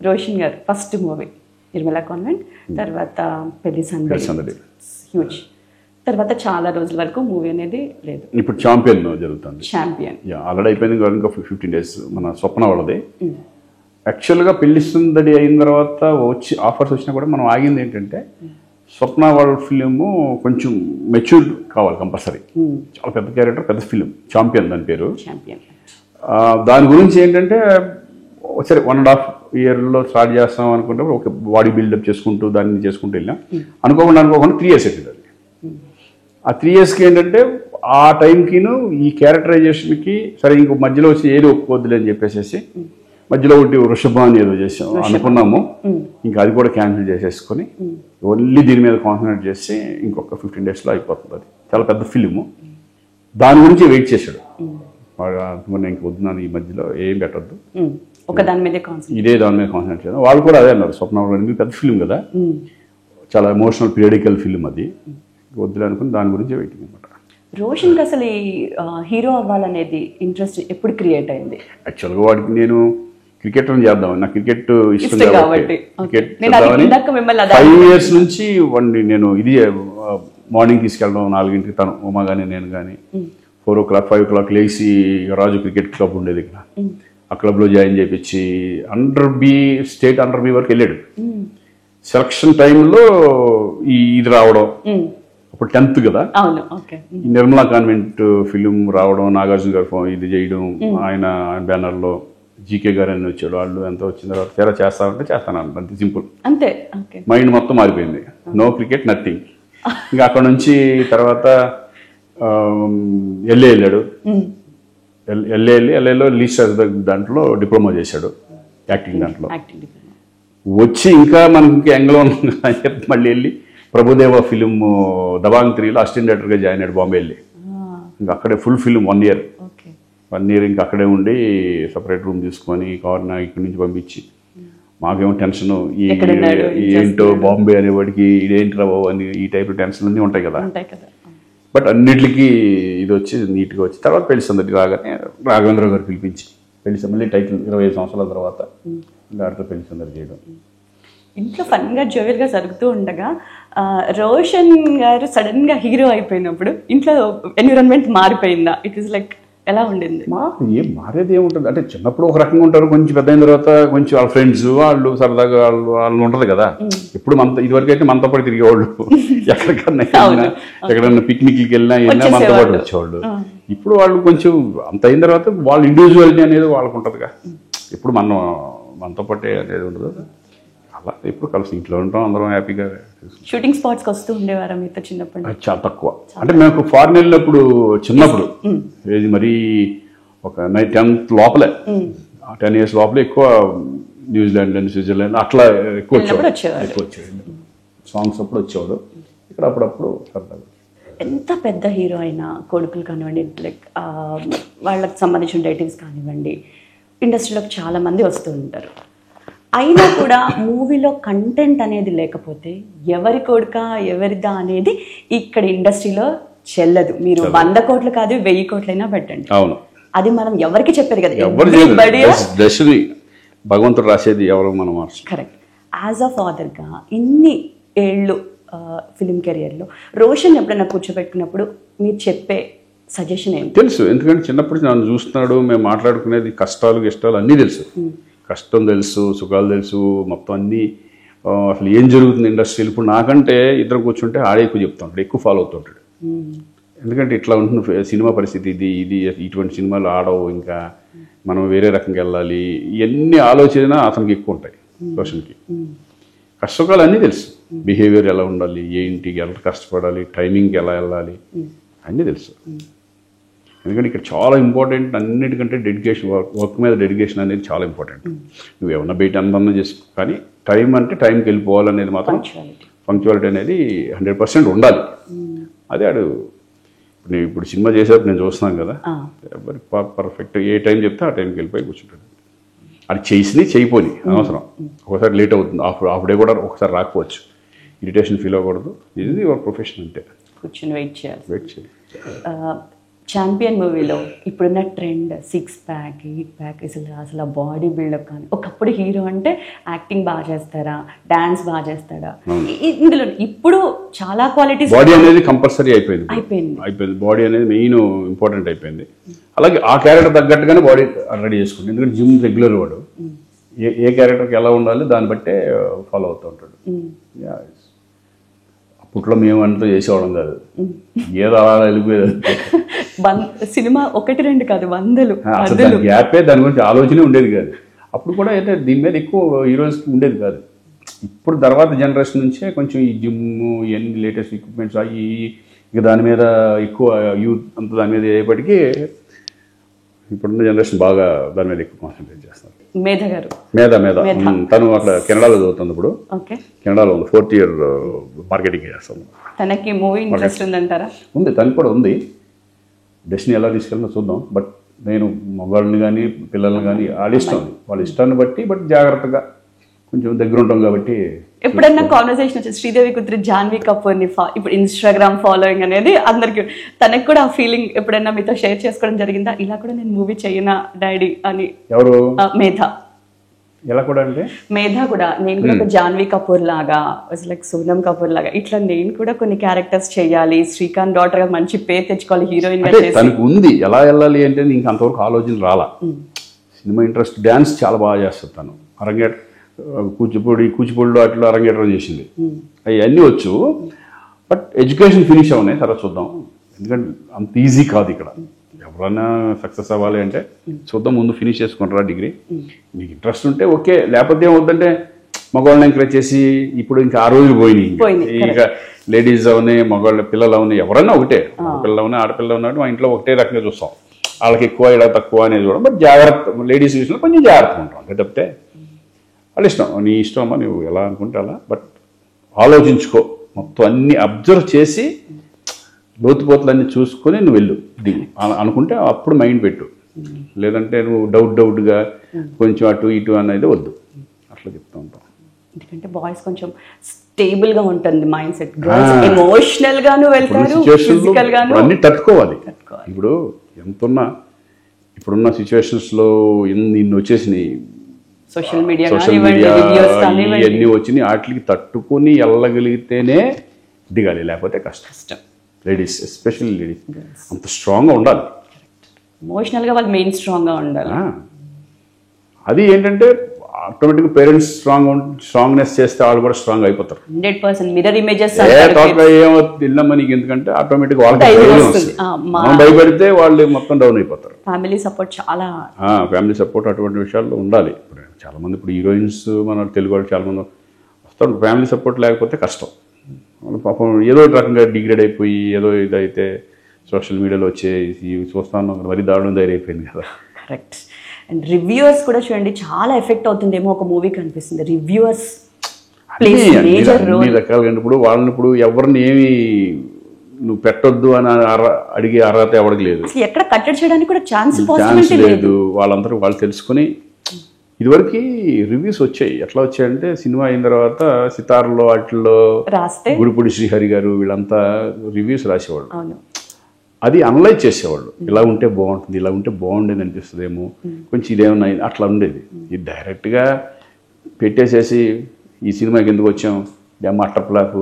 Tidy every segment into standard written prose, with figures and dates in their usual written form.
రోషన్ గారు first movie Nirmala convent, తర్వాత పెళ్లి సందడి, హ్యూజ్. తర్వాత చాలా రోజుల వరకు మూవీ అనేది లేదు. ఇప్పుడు ఛాంపియన్ జరుగుతుంది. ఛాంపియన్ ఆల్రెడీ అయిపోయింది, ఇంకా 15 days మన స్వప్న వాళ్ళది. యాక్చువల్గా పెళ్లి సందడి అయిన తర్వాత వచ్చి ఆఫర్స్ వచ్చినా కూడా మనం ఆగింది ఏంటంటే స్వప్న వాళ్ళ ఫిలిము కొంచెం మెచ్యూర్ కావాలి కంపల్సరీ. చాలా పెద్ద క్యారెక్టర్, పెద్ద ఫిలిం, ఛాంపియన్ దాని పేరు. దాని గురించి ఏంటంటే సరే 1.5 yearలో స్టార్ట్ చేస్తాం అనుకుంటే ఒక బాడీ బిల్డప్ చేసుకుంటూ దాన్ని చేసుకుంటూ వెళ్ళాం. అనుకోకుండా 3 years అవుతుంది. ఆ 3 yearsకి ఏంటంటే ఆ టైంకిను ఈ క్యారెక్టరైజేషన్కి సరే ఇంకో మధ్యలో వచ్చి ఏది ఒప్పుకోద్దులే అని చెప్పేసి మధ్యలో ఒకటి వృషభం అని ఏదో చేసాం అనుకున్నాము. ఇంకా అది కూడా క్యాన్సిల్ చేసేసుకొని ఓన్లీ దీని మీద కాన్సన్ట్రేట్ చేసి ఇంకొక 15 daysలో అయిపోతుంది. అది చాలా పెద్ద ఫిలిము. దాని గురించి వెయిట్ చేశాడు వాడు. ఇంక వద్దున్నాను, ఈ మధ్యలో ఏం పెట్టద్దు, ఇదే దాని మీద కాన్సన్ట్రేట్ చేద్దాం. వాళ్ళు కూడా అదే అన్నారు, స్వప్న పెద్ద ఫిలిం కదా, చాలా ఎమోషనల్ పీరియాడికల్ ఫిలిం, అది వద్దులే అనుకుని దాని గురించి వెయిటింగ్ అనమాట. రోషన్కి అసలు ఈ హీరో అవ్వాలనేది ఇంట్రెస్ట్ ఎప్పుడు క్రియేట్ అయింది? యాక్చువల్గా వాడికి నేను క్రికెట్ చేద్దామని, నాకు క్రికెట్ ఇష్టం కాబట్టి క్రికెట్ 5 years నుంచి వాడిని నేను ఇది మార్నింగ్ తీసుకెళ్ళడం 4 తను ఉమా కానీ నేను కానీ 4 o'clock 5 o'clock లేచి రాజు క్రికెట్ క్లబ్ ఉండేది ఇక్కడ, ఆ క్లబ్లో జాయిన్ చేయించి స్టేట్ అండర్ బి వరకు వెళ్ళాడు. సెలక్షన్ టైంలో ఇది రావడం, అప్పుడు 10th కదా, నిర్మలా కాన్వెంట్ ఫిలిం రావడం, నాగార్జున గారు ఇది చేయడం, ఆయన బ్యానర్లో జీకే గారు అని వచ్చాడు. వాళ్ళు ఎంత వచ్చిన తర్వాత తెర చేస్తామంటే చేస్తాను అంతే సింపుల్. అంతే, మైండ్ మొత్తం మారిపోయింది. No cricket nothing. ఇంకా అక్కడ నుంచి తర్వాత ఎల్ఏ వెళ్ళాడు. ఎల్ఏలో లీస్టర్ దాంట్లో డిప్లొమా చేశాడు, యాక్టింగ్ దాంట్లో. వచ్చి ఇంకా మనకి ఇంకా ఎంగలో మళ్ళీ వెళ్ళి ప్రభుదేవ ఫిలిం దబాంగ్ 3లో అసిస్టెంట్ డైరెక్టర్గా జాయిన్ అయ్యాడు బాంబే వెళ్ళి. ఇంకా అక్కడే ఫుల్ ఫిలిం 1 year ఇంకా అక్కడే ఉండి సపరేట్ రూమ్ తీసుకొని కావాలన్నా ఇక్కడి నుంచి పంపించి మాకేమో టెన్షన్, ఏంటో బాంబే అనేవాడికి ఇదేంటి రావు అని ఈ టైప్ టెన్షన్ అన్నీ ఉంటాయి కదా. బట్ అన్నిటికీ ఇది వచ్చి నీట్గా వచ్చి తర్వాత పెళ్లి సందడి రాగానే రాఘవేంద్ర గారు పిలిపించి మళ్ళీ టైటిల్ 25 సంవత్సరాల తర్వాత దాంట్లో పెళ్లి సందడి చేయడం. ఇంట్లో ఫన్గా జోవియల్గా జరుగుతూ ఉండగా రోషన్ గారు సడన్గా హీరో అయిపోయినప్పుడు ఇంట్లో ఎన్విరాన్మెంట్ మారిపోయిందా? ఇట్ ఈస్ లైక్ ఎలా ఉండింది? ఏం మారేది ఏముంటుంది అంటే చిన్నప్పుడు ఒక రకంగా ఉంటారు, కొంచెం పెద్ద అయిన తర్వాత కొంచెం వాళ్ళ ఫ్రెండ్స్ వాళ్ళు సరదాగా వాళ్ళు ఉంటుంది కదా. ఇప్పుడు ఇదివరకు అయితే మనతో పాటు తిరిగేవాళ్ళు, ఎక్కడన్నా పిక్నిక్కి వెళ్ళినా మనతో పాటు వచ్చేవాళ్ళు. ఇప్పుడు వాళ్ళు కొంచెం అంత అయిన తర్వాత వాళ్ళ ఇండివిజువాలిటీ అనేది వాళ్ళకు ఉంటుందిగా. ఇప్పుడు మనతో పాటే అనేది ఉండదు. అలా ఎప్పుడు కలిసి ఇంట్లో ఉంటాం, అందరం హ్యాపీగా. షూటింగ్ స్పాట్స్కి వస్తూ ఉండేవారా మీతో చిన్నప్పుడు? చాలా తక్కువ. అంటే మేము ఫారిన్ వెళ్ళినప్పుడు చిన్నప్పుడు ఏది మరీ ఒక 10th లోపలే, 10 years లోపలే ఎక్కువ న్యూజిలాండ్ అండ్ స్విట్జర్లాండ్ అట్లా ఎక్కువ వచ్చేవాడు. సాంగ్స్ అప్పుడు వచ్చేవాడు. ఇక్కడ అప్పుడప్పుడు సరదాగా. ఎంత పెద్ద హీరో అయినా కొడుకులు కానివ్వండి, లైక్ వాళ్ళకి సంబంధించిన రిలేటివ్స్ కానివ్వండి, ఇండస్ట్రీలోకి చాలా మంది వస్తూ ఉంటారు. అయినా కూడా మూవీలో కంటెంట్ అనేది లేకపోతే ఎవరి కొడుక ఎవరిదా అనేది ఇక్కడ ఇండస్ట్రీలో చెల్లదు. మీరు 100 కోట్లు కాదు 1000 కోట్లైనా పెట్టండి, అది మనం ఎవరికి చెప్పేది కదా. భగవంతుడు రాసేది ఎవరు మనం. కరెక్ట్. యాజ్ అ ఫాదర్గా ఇన్ని ఏళ్ళు ఫిలిం కెరియర్లో రోషన్ ఎప్పుడైనా కూర్చోబెట్టుకున్నప్పుడు మీరు చెప్పే సజెషన్ ఏంటి? తెలుసు, ఎందుకంటే చిన్నప్పుడు నన్ను చూస్తున్నాడు, మేము మాట్లాడుకునేది కష్టాలు గిష్టాలు అన్నీ తెలుసు. కష్టం తెలుసు, సుఖాలు తెలుసు, మొత్తం అన్నీ అసలు ఏం జరుగుతుంది ఇండస్ట్రీలో. ఇప్పుడు నాకంటే ఇద్దరు కూర్చుంటే ఆడే ఎక్కువ చెప్తుంటాడు, ఎక్కువ ఫాలో అవుతుంటాడు. ఎందుకంటే ఇట్లా ఉంటుంది సినిమా పరిస్థితి, ఇది ఇటువంటి సినిమాలు ఆడవు, ఇంకా మనం వేరే రకంగా వెళ్ళాలి, ఇవన్నీ ఆలోచన అతనికి ఎక్కువ ఉంటాయి. రోషన్కి కష్టసుఖాలు అన్నీ తెలుసు, బిహేవియర్ ఎలా ఉండాలి, ఏంటి ఎలా కష్టపడాలి, టైమింగ్కి ఎలా వెళ్ళాలి అన్నీ తెలుసు. ఎందుకంటే ఇక్కడ చాలా ఇంపార్టెంట్ అన్నిటికంటే డెడికేషన్, వర్క్ మీద డెడికేషన్ అనేది చాలా ఇంపార్టెంట్. నువ్వు ఏమన్నా బయట అందన్నా చేసుకో, కానీ టైం అంటే టైంకి వెళ్ళిపోవాలనేది మాత్రం పంక్చువాలిటీ అనేది 100% ఉండాలి. అదే ఇప్పుడు సినిమా చేసేటప్పుడు నేను చూస్తున్నాను కదా, ఎవరి పర్ఫెక్ట్ ఏ టైం చెప్తే ఆ టైంకి వెళ్ళిపోయి కూర్చుంటాడు. అది చేయిపోని అనవసరం. ఒకసారి లేట్ అవుతుంది, హాఫ్ డే కూడా ఒకసారి రాకపోవచ్చు, ఇరిటేషన్ ఫీల్ అవ్వకూడదు. ఇది ఒక ప్రొఫెషన్ అంటే కూర్చొని వెయిట్ చేయాలి. ఛాంపియన్ మూవీలో ఇప్పుడున్న ట్రెండ్ 6 ప్యాక్ 8 ప్యాక్ అసలు బాడీ బిల్డప్ కానీ, ఒకప్పుడు హీరో అంటే యాక్టింగ్ బాగా చేస్తారా, డాన్స్ బాగా చేస్తాడా, ఇందులో ఇప్పుడు చాలా క్వాలిటీస్. బాడీ అనేది కంపల్సరీ అయిపోయింది. బాడీ అనేది మెయిన్ ఇంపార్టెంట్ అయిపోయింది. అలాగే ఆ క్యారెక్టర్ తగ్గట్టుగానే బాడీ రెడీ చేసుకుంటాడు. ఎందుకంటే జిమ్ రెగ్యులర్ వాడు ఏ క్యారెక్టర్కి ఎలా ఉండాలి దాన్ని బట్టే ఫాలో అవుతూ ఉంటాడు. అప్పట్లో మేము అంతా చేసేవాళ్ళం కాదు, ఏదో అలా వెళ్ళిపోయేది. సినిమా 1-2 కాదు, 100. అసలు గ్యాపే దాని గురించి ఆలోచనే ఉండేది కాదు. అప్పుడు కూడా అయితే దీని మీద ఎక్కువ హీరోస్కి ఉండేది కాదు. ఇప్పుడు తర్వాత జనరేషన్ నుంచే కొంచెం ఈ జిమ్ ఇవన్నీ లేటెస్ట్ ఎక్విప్మెంట్స్ అవి ఇక దాని మీద ఎక్కువ యూత్ అంత దాని మీద అయ్యేపటికి ఇప్పుడున్న జనరేషన్ బాగా దాని మీద ఎక్కువ కాన్సన్ట్రేట్ చేస్తారు. మేధ గారు తను అట్లా కెనడాలో చదువుతుంది. ఇప్పుడు కెనడాలో ఉంది, 4th year మార్కెటింగ్ చేస్తాను. తనకి మూవీ ఇంట్రెస్ట్ ఉందంటారా? ఉంది, తనకు కూడా ఉంది. డెస్టినీ ఎలా తీసుకెళ్ళినా చూద్దాం. బట్ నేను మగవాళ్ళని కానీ పిల్లల్ని కానీ వాళ్ళ ఇష్టాన్ని బట్టి జాగ్రత్తగా కొంచెం దగ్గర ఉంటాం కాబట్టి. ఎప్పుడన్నా కాన్వర్సేషన్ వచ్చి శ్రీదేవి కూతురు జాన్వీ కపూర్ని ఇప్పుడు ఇన్స్టాగ్రామ్ ఫాలోయింగ్ అనేది అందరికి, తనకు కూడా ఆ ఫీలింగ్ ఎప్పుడైనా మీతో షేర్ చేసుకోవడం జరిగిందా? ఇలా కూడా నేను మూవీ చేయనా డాడీ అని. ఎవరు? మేధ. ఎలా కూడా అంటే మేధ కూడా నేను కూడా ఒక జాన్వీ కపూర్ లాగా, లైక్ సోనమ్ కపూర్ లాగా ఇట్లా నేను కూడా కొన్ని క్యారెక్టర్స్ చేయాలి, శ్రీకాంత్ డాటర్ గా మంచి పేరు తెచ్చుకోవాలి హీరోయిన్ గా. తనకు ఉంది ఎలా వెళ్ళాలి అంటే ఇంక అంతవరకు ఆలోచన రాలా. సినిమా ఇంట్రెస్ట్, డ్యాన్స్ చాలా బాగా చేస్తుంది తను. కూచిపూడిలో అట్లా అరంగేట్రం చేసింది. అవన్నీ వచ్చు. బట్ ఎడ్యుకేషన్ ఫినిష్ అవునాయి, తర్వాత చూద్దాం. ఎందుకంటే అంత ఈజీ కాదు ఇక్కడ. ఎవరైనా సక్సెస్ అవ్వాలి అంటే చూద్దాం, ముందు ఫినిష్ చేసుకుంటారా డిగ్రీ. మీకు ఇంట్రెస్ట్ ఉంటే ఓకే, లేకపోతే ఏమవుతుందంటే మగవాళ్ళని ఎంకరేజ్ చేసి ఇప్పుడు ఇంకా ఆ రోజులు పోయినాయి. ఇంకా లేడీస్ అవునాయి, మగవాళ్ళ పిల్లలు అవునాయి, ఎవరన్నా ఒకటే, పిల్లలు అవునాయి ఆడపిల్లలు ఉన్నాడు, మా ఇంట్లో ఒకటే రకంగా చూస్తాం. వాళ్ళకి ఎక్కువ ఇలా తక్కువ అనేది కూడా. బట్ జాగ్రత్త, లేడీస్ విషయంలో కొంచెం జాగ్రత్తగా ఉంటాం. అంటే తప్పితే వాళ్ళ ఇష్టం, నీ ఇష్టం అమ్మా, నువ్వు ఎలా అనుకుంటే అలా. బట్ ఆలోచించుకో, మొత్తం అన్ని అబ్జర్వ్ చేసి లోతుపోతులన్నీ చూసుకొని నువ్వు వెళ్ళు దిగు అనుకుంటే అప్పుడు మైండ్ పెట్టు. లేదంటే నువ్వు డౌట్గా కొంచెం అటు ఇటు అనేది వద్దు. అట్లా చెప్తూ ఉంటాం. ఎందుకంటే బాయ్స్ కొంచెం స్టేబుల్ గా ఉంటుంది మైండ్ సెట్, ఎమోషనల్ గాను వెళ్తారు, ఫిజికల్ గాను అన్ని తట్టుకోవాలి. ఇప్పుడు ఎంతున్నా ఇప్పుడున్న సిచ్యువేషన్స్లో ఇన్ని వచ్చేసినాయి, సోషల్ మీడియా ఇవన్నీ వచ్చినాయి. వాటికి తట్టుకుని వెళ్ళగలిగితేనే దిగాలి, లేకపోతే కష్టం. లేడీస్, ఎస్పెషల్లీ లేడీస్ అంత స్ట్రాంగ్గా ఉండాలి. ఎమోషనల్గా వాళ్ళు మెయిన్ స్ట్రాంగ్గా ఉండాలి. అది ఏంటంటే ఆటోమేటిక్గా పేరెంట్స్ స్ట్రాంగ్నెస్ చేస్తే వాళ్ళు కూడా స్ట్రాంగ్ అయిపోతారు. 100% మిర్రర్ ఇమేజెస్ ఏమో నీకు, ఎందుకంటే ఆటోమేటిక్గా వాళ్ళకి మనం భయపడితే వాళ్ళు మొత్తం డౌన్ అయిపోతారు. ఫ్యామిలీ సపోర్ట్ చాలా, ఫ్యామిలీ సపోర్ట్ అటువంటి విషయాల్లో ఉండాలి. చాలా మంది ఇప్పుడు హీరోయిన్స్ మన తెలుగు వాళ్ళు చాలా మంది వస్తారు, ఫ్యామిలీ సపోర్ట్ లేకపోతే కష్టం. పాపం ఏదో రకంగా డిగ్రేడ్ అయిపోయి ఏదో ఇదైతే సోషల్ మీడియాలో వచ్చేసి చూస్తాను, మరీ దారుణం ధైర్యమైపోయింది కదా. కరెక్ట్. అండ్ రివ్యూవర్స్ కూడా చూడండి, చాలా ఎఫెక్ట్ అవుతుందేమో ఒక మూవీ కనిపిస్తుంది. రివ్యూవర్స్ అన్ని రకాలుగా. ఇప్పుడు వాళ్ళని ఇప్పుడు ఎవరిని ఏమి నువ్వు పెట్టొద్దు అని అడిగే అర్హత ఎవరికి లేదు. ఎక్కడ కట్టడి చేయడానికి కూడా ఛాన్స్ లేదు. వాళ్ళందరూ వాళ్ళు తెలుసుకుని, ఇదివరకు రివ్యూస్ వచ్చాయి. ఎట్లా వచ్చాయంటే సినిమా అయిన తర్వాత సితార్లో వాటిల్లో రాస్తే గుడిపూడి శ్రీహరి గారు వీళ్ళంతా రివ్యూస్ రాసేవాళ్ళు. అది అనలైజ్ చేసేవాళ్ళు. ఇలా ఉంటే బాగుంటుంది, ఇలా ఉంటే బాగుండేది అనిపిస్తుందేమో, కొంచెం ఇదేమన్నా అట్లా ఉండేది. ఇది డైరెక్ట్గా పెట్టేసేసి ఈ సినిమాకి ఎందుకు వచ్చాం, మటర్ ప్లాక్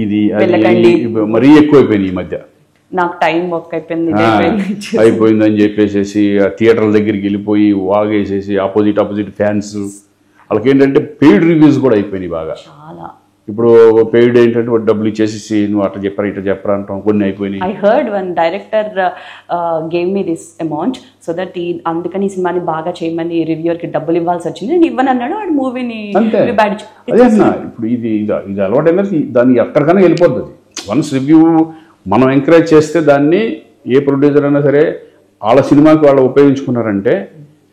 ఇది మరీ ఎక్కువైపోయినాయి ఈ మధ్య. నాకు టైం వర్క్ అయిపోయిందని చెప్పేసి ఆ థియేటర్ల దగ్గరికి వెళ్ళిపోయి వాగేసేసి ఆపోజిట్ ఫ్యాన్స్ వాళ్ళకి ఏంటంటే పెయిడ్ రివ్యూస్ కూడా అయిపోయినాయి బాగా. ఇప్పుడు పెయిడ్ ఏంటంటే డబ్బులు ఇచ్చేసి నువ్వు అట్లా చెప్పరా ఇట్లా చెప్పరా అంటాం, కొన్ని అయిపోయినాయి. I heard one director gave me this amount so that అందుకని ఈ సినిమాని బాగా చేయమని రివ్యూవర్కి డబ్బులు ఇవ్వాల్సి వచ్చింది, నేను ఇవ్వను అన్నాడు. వాడు మూవీని అదే అన్నా. ఇప్పుడు ఇది అలవాటు అయినది, దాన్ని ఎక్కడికైనా వెళ్ళిపోద్ది. వన్స్ రివ్యూ మనం ఎంకరేజ్ చేస్తే దాన్ని ఏ ప్రొడ్యూసర్ అయినా సరే వాళ్ళ సినిమాకి వాళ్ళు ఉపయోగించుకున్నారంటే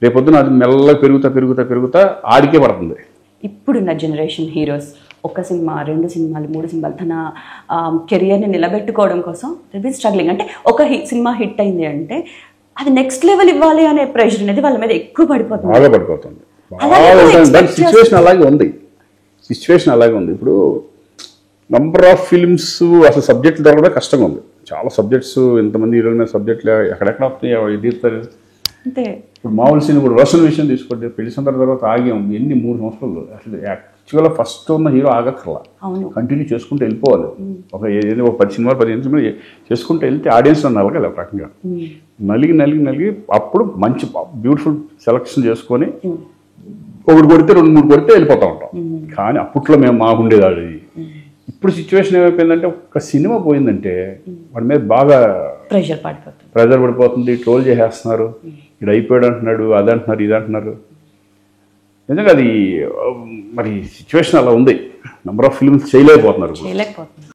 రేపొద్దున అది మెల్లగా పెరుగుతా ఆడికే పడుతుంది. ఇప్పుడున్న జనరేషన్ హీరోస్ 1 సినిమా 2 సినిమాలు 3 సినిమాలు తన కెరియర్ని నిలబెట్టుకోవడం కోసం స్ట్రగ్లింగ్. అంటే ఒక సినిమా హిట్ అయింది అంటే అది నెక్స్ట్ లెవెల్ ఇవ్వాలి అనే ప్రెషర్ అనేది వాళ్ళ మీద ఎక్కువ పడిపోతుంది. సిచ్యువేషన్ అలాగే ఉంది. ఇప్పుడు నంబర్ ఆఫ్ ఫిల్మ్స్ అసలు సబ్జెక్ట్ దొరకడం కష్టంగా ఉంది. చాలా సబ్జెక్ట్స్ ఇంతమంది హీరోల మీద సబ్జెక్టులు ఎక్కడెక్కడ వస్తాయి ఎదుగుతారు. అంతే. ఇప్పుడు మామూలు సినిమా ఇప్పుడు రోషన్ విషయం తీసుకోండి, పెళ్లి సందర్భం తర్వాత ఆగాం ఎన్ని 3 సంవత్సరాలు. అసలు యాక్చువల్గా ఫస్ట్ ఉన్న హీరో ఆగక్కర్లా, కంటిన్యూ చేసుకుంటూ వెళ్ళిపోవాలి. ఒక 10 సినిమాలు 15 సినిమాలు చేసుకుంటూ వెళ్తే ఆడియన్స్ నలగాలి ఒక రకంగా. నలిగి అప్పుడు మంచి బ్యూటిఫుల్ సెలక్షన్ చేసుకొని ఒకటి కొడితే 2-3 కొడితే వెళ్ళిపోతూ ఉంటాం. కానీ అప్పట్లో మేము మాకుండేది అది. ఇప్పుడు సిచ్యువేషన్ ఏమైపోయిందంటే ఒక సినిమా పోయిందంటే వాడి మీద బాగా ప్రెజర్ పడిపోతుంది, ట్రోల్ చేసేస్తున్నారు, ఇది అయిపోయాడు అంటున్నాడు, అది అంటున్నారు, ఇది అంటున్నారు. నిజంగా అది మరి సిచ్యువేషన్ అలా ఉంది. నెంబర్ ఆఫ్ ఫిల్మ్స్ చేయలేకపోతున్నారు.